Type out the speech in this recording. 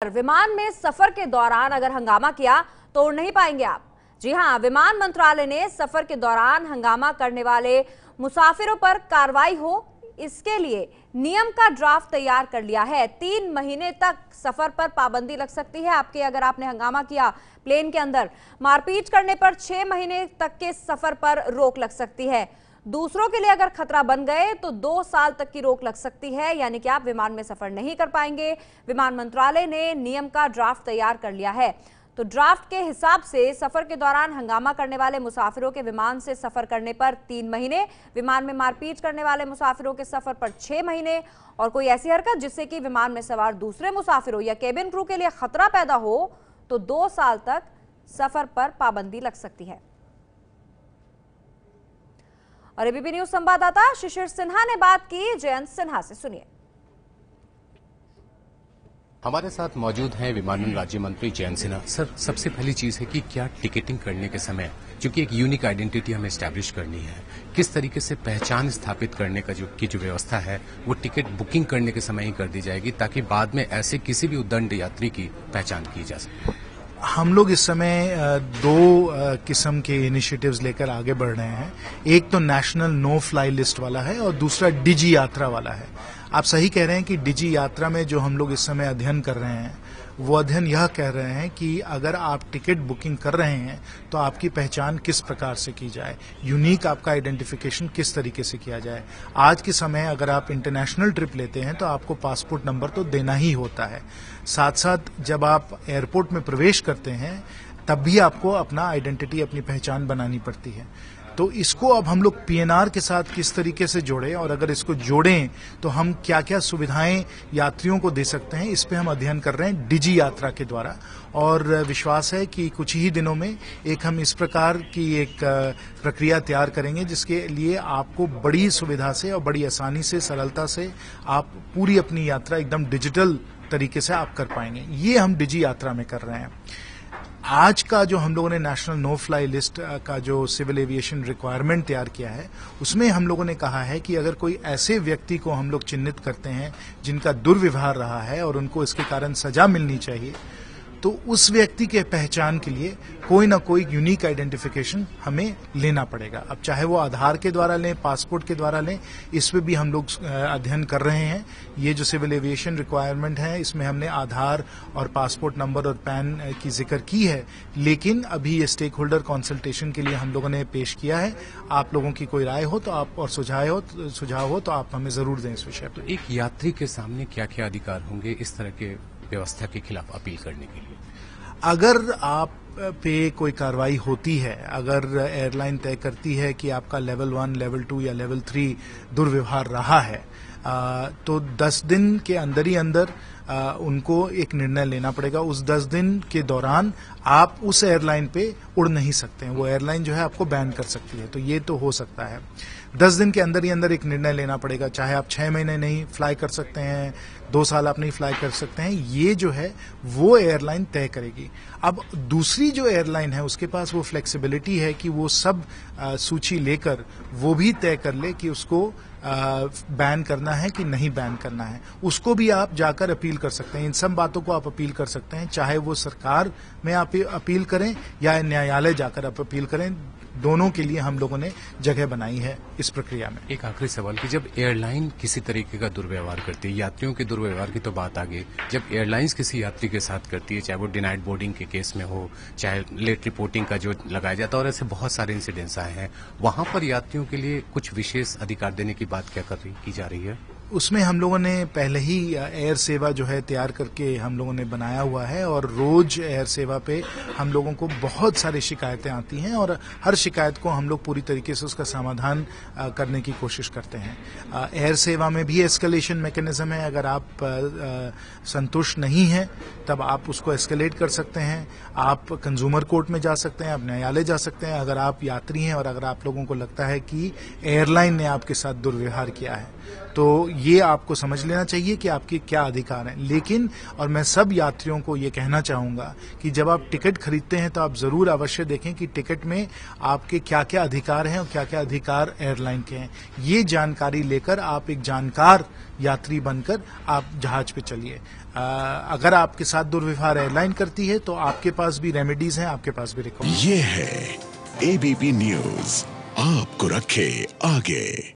विमान में सफर के दौरान अगर हंगामा किया तो उड़ नहीं पाएंगे आप। जी हां, विमान मंत्रालय ने सफर के दौरान हंगामा करने वाले मुसाफिरों पर कार्रवाई हो इसके लिए नियम का ड्राफ्ट तैयार कर लिया है। 3 महीने तक सफर पर पाबंदी लग सकती है आपके, अगर आपने हंगामा किया प्लेन के अंदर। मारपीट करने पर 6 महीने तक के सफर पर रोक लग सकती है। दूसरों के लिए अगर खतरा बन गए तो 2 साल तक की रोक लग सकती है, यानी कि आप विमान में सफर नहीं कर पाएंगे। विमान मंत्रालय ने नियम का ड्राफ्ट तैयार कर लिया है। तो ड्राफ्ट के हिसाब से सफर के दौरान हंगामा करने वाले मुसाफिरों के विमान से सफर करने पर 3 महीने, विमान में मारपीट करने वाले मुसाफिरों के सफर पर 6 महीने, और कोई ऐसी हरकत जिससे कि विमान में सवार दूसरे मुसाफिरों या केबिन क्रू के लिए खतरा पैदा हो तो 2 साल तक सफर पर पाबंदी लग सकती है। और एबीपी न्यूज संवाददाता शिशिर सिन्हा ने बात की जयंत सिन्हा से, सुनिए। हमारे साथ मौजूद हैं विमानन राज्य मंत्री जयंत सिन्हा। सर, सबसे पहली चीज है कि क्या टिकटिंग करने के समय, क्योंकि एक यूनिक आइडेंटिटी हमें एस्टैब्लिश करनी है, किस तरीके से पहचान स्थापित करने का जो व्यवस्था है वो टिकट बुकिंग करने के समय ही कर दी जाएगी, ताकि बाद में ऐसे किसी भी उद्दंड यात्री की पहचान की जा सके। हम लोग इस समय 2 किस्म के इनिशिएटिव्स लेकर आगे बढ़ रहे हैं। एक तो नेशनल नो फ्लाई लिस्ट वाला है और दूसरा डिजी यात्रा वाला है। आप सही कह रहे हैं कि डिजी यात्रा में जो हम लोग इस समय अध्ययन कर रहे हैं वो अध्ययन यह कह रहे हैं कि अगर आप टिकट बुकिंग कर रहे हैं तो आपकी पहचान किस प्रकार से की जाए, यूनिक आपका आइडेंटिफिकेशन किस तरीके से किया जाए। आज के समय अगर आप इंटरनेशनल ट्रिप लेते हैं तो आपको पासपोर्ट नंबर तो देना ही होता है। साथ साथ जब आप एयरपोर्ट में प्रवेश करते हैं तब भी आपको अपना आइडेंटिटी, अपनी पहचान बनानी पड़ती है। तो इसको अब हम लोग पीएनआर के साथ किस तरीके से जोड़ें, और अगर इसको जोड़ें तो हम क्या क्या सुविधाएं यात्रियों को दे सकते हैं, इस पे हम अध्ययन कर रहे हैं डिजी यात्रा के द्वारा। और विश्वास है कि कुछ ही दिनों में हम इस प्रकार की एक प्रक्रिया तैयार करेंगे जिसके लिए आपको बड़ी सुविधा से और बड़ी आसानी से, सरलता से आप पूरी अपनी यात्रा एकदम डिजिटल तरीके से आप कर पाएंगे। ये हम डिजी यात्रा में कर रहे हैं। आज का जो हम लोगों ने नेशनल नो फ्लाई लिस्ट का जो सिविल एविएशन रिक्वायरमेंट तैयार किया है उसमें हम लोगों ने कहा है कि अगर कोई ऐसे व्यक्ति को हम लोग चिन्हित करते हैं जिनका दुर्व्यवहार रहा है और उनको इसके कारण सजा मिलनी चाहिए, तो उस व्यक्ति के पहचान के लिए कोई ना कोई यूनिक आइडेंटिफिकेशन हमें लेना पड़ेगा। अब चाहे वो आधार के द्वारा लें, पासपोर्ट के द्वारा लें, इस पे भी हम लोग अध्ययन कर रहे हैं। ये जो सिविल एविएशन रिक्वायरमेंट है इसमें हमने आधार और पासपोर्ट नंबर और पैन की जिक्र की है, लेकिन अभी ये स्टेक होल्डर कंसल्टेशन के लिए हम लोगों ने पेश किया है। आप लोगों की कोई राय हो तो आप, और सुझाव हो तो आप हमें जरूर दें इस विषय पर। तो एक यात्री के सामने क्या क्या अधिकार होंगे इस तरह के व्यवस्था के खिलाफ अपील करने के लिए? अगर आप पे कोई कार्रवाई होती है, अगर एयरलाइन तय करती है कि आपका लेवल 1, लेवल 2 या लेवल 3 दुर्व्यवहार रहा है, तो 10 दिन के अंदर ही अंदर उनको एक निर्णय लेना पड़ेगा। उस 10 दिन के दौरान आप उस एयरलाइन पे उड़ नहीं सकते हैं, वो एयरलाइन जो है आपको बैन कर सकती है। तो ये तो हो सकता है। 10 दिन के अंदर ही अंदर एक निर्णय लेना पड़ेगा। चाहे आप 6 महीने नहीं फ्लाई कर सकते हैं, 2 साल आप नहीं फ्लाई कर सकते हैं, ये जो है वो एयरलाइन तय करेगी। अब दूसरी जो एयरलाइन है उसके पास वो फ्लेक्सिबिलिटी है कि वो सब सूची लेकर वो भी तय कर ले कि उसको बैन करना है कि नहीं बैन करना है। उसको भी आप जाकर अपील कर सकते हैं। इन सब बातों को आप अपील कर सकते हैं, चाहे वो सरकार में आप अपील करें या न्यायालय जाकर आप अपील करें। दोनों के लिए हम लोगों ने जगह बनाई है इस प्रक्रिया में। एक आखिरी सवाल कि जब एयरलाइन किसी तरीके का दुर्व्यवहार करती है, यात्रियों के दुर्व्यवहार की तो बात आगे, जब एयरलाइंस किसी यात्री के साथ करती है, चाहे वो डिनाइड बोर्डिंग के केस में हो, चाहे लेट रिपोर्टिंग का जो लगाया जाता है, और ऐसे बहुत सारे इंसिडेंट्स आए हैं, वहां पर यात्रियों के लिए कुछ विशेष अधिकार देने की बात क्या की जा रही है? उसमें हम लोगों ने पहले ही एयर सेवा जो है तैयार करके हम लोगों ने बनाया हुआ है, और रोज एयर सेवा पे हम लोगों को बहुत सारी शिकायतें आती हैं और हर शिकायत को हम लोग पूरी तरीके से उसका समाधान करने की कोशिश करते हैं। एयर सेवा में भी एस्केलेशन मैकेनिज्म है। अगर आप संतुष्ट नहीं हैं तब आप उसको एस्केलेट कर सकते हैं। आप कंज्यूमर कोर्ट में जा सकते हैं, आप न्यायालय जा सकते हैं। अगर आप यात्री हैं और अगर आप लोगों को लगता है कि एयरलाइन ने आपके साथ दुर्व्यवहार किया है तो ये आपको समझ लेना चाहिए कि आपके क्या अधिकार हैं। लेकिन और मैं सब यात्रियों को ये कहना चाहूंगा कि जब आप टिकट खरीदते हैं तो आप जरूर अवश्य देखें कि टिकट में आपके क्या क्या अधिकार हैं और क्या क्या अधिकार एयरलाइन के हैं। ये जानकारी लेकर आप एक जानकार यात्री बनकर आप जहाज पे चलिए। अगर आपके साथ दुर्व्यवहार एयरलाइन करती है तो आपके पास भी रेमेडीज हैं, आपके पास भी रिकॉर्ड। ये है एबीपी न्यूज, आपको रखे आगे।